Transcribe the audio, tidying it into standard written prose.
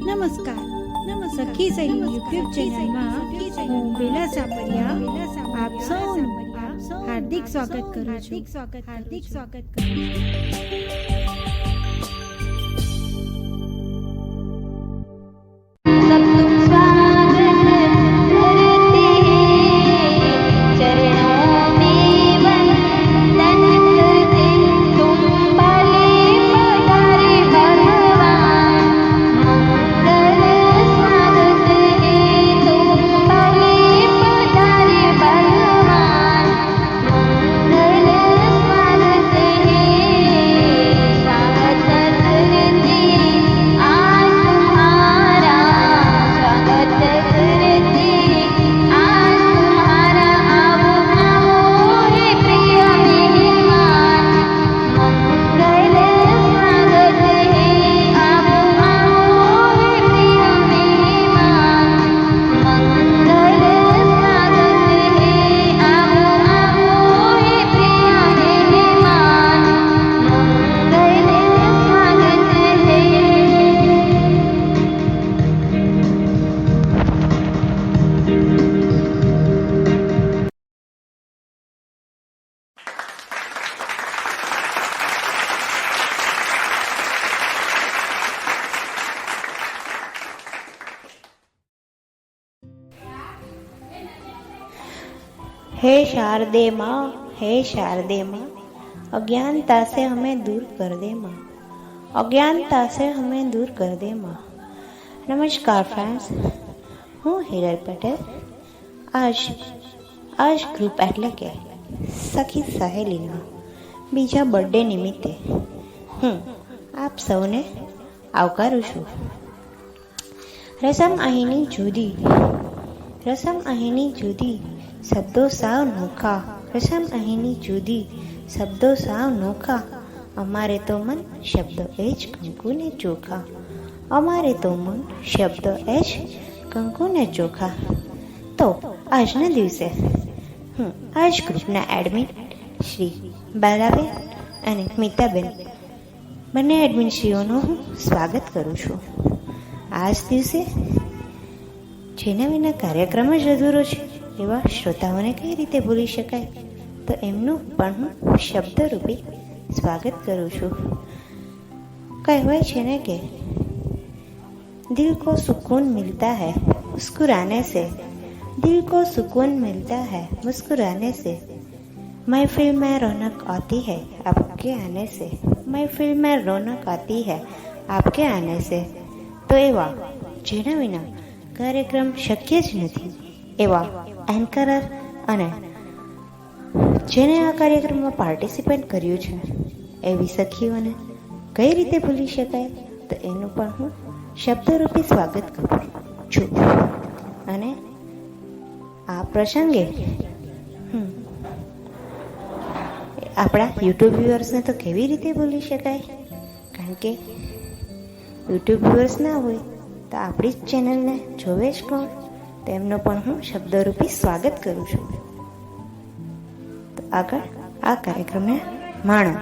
નમસ્કાર સખી સહી યુટ્યુબ ચેનલમાં હું બેલા સાપરિયા આપ સૌનું હાર્દિક સ્વાગત કરું છું. हे शारदे माँ, हे शारदे माँ, अज्ञानता से हमें दूर कर दे माँ, अज्ञानता से हमें दूर कर दे माँ. नमस्कार फ्रेंड्स, હું હિરલ પટેલ. આજ ગ્રુપ એટલે કે સખી સહેલીના બીજા બર્થડે નિમિત્તે હું આપ સૌને આવકારું છું. રસમ અહીંની જુદી શબ્દો સાવ નોખા, રસમ અહીંની જુદી શબ્દો સાવ નોખા, અમારે તો મન શબ્દ એ જ કંકુને ચોખા, અમારે તો મન શબ્દ એ જ કંકુને ચોખા. તો આજના દિવસે હું આજ ગ્રુપના એડમિન શ્રી બાલાબેન અને મિતાબેન બંને એડમિન શ્રીઓનું હું સ્વાગત કરું છું. આજ દિવસે જેના વિના કાર્યક્રમ જ અધૂરો છે એવા શ્રોતાઓને કઈ રીતે ભૂલી શકાય, તો એમનું પણ હું શબ્દરૂપે સ્વાગત કરું છું. કહેવાય છે ને કે દિલ કો સુકૂન મિલતા હૈ મુસ્કુરાને સે, દિલ કો સુકૂન મિલતા હૈ મુસ્કુરાને સે, महफिल में रौनक आती है आपके आने से, महफिल में रौनक आती है आपके आने से. તો એવા જેના વિના કાર્યક્રમ શક્ય જ નથી એવા એન્કરર અને જેને આ કાર્યક્રમમાં પાર્ટિસિપેટ કર્યું છે એવી સખીઓને કઈ રીતે ભૂલી શકાય, તો એનું પણ હું શબ્દરૂપી સ્વાગત કરું છું. અને આ પ્રસંગે આપણા યુટ્યુબ વ્યુઅર્સને તો કેવી રીતે ભૂલી શકાય, કારણ કે યુટ્યુબ વ્યુઅર્સ ના હોય તો આપણી જ ચેનલને જોવે જ કોણ, તેમનો પણ હું શબ્દરૂપી સ્વાગત કરું છું. તો આગળ આ કાર્યક્રમને માણો.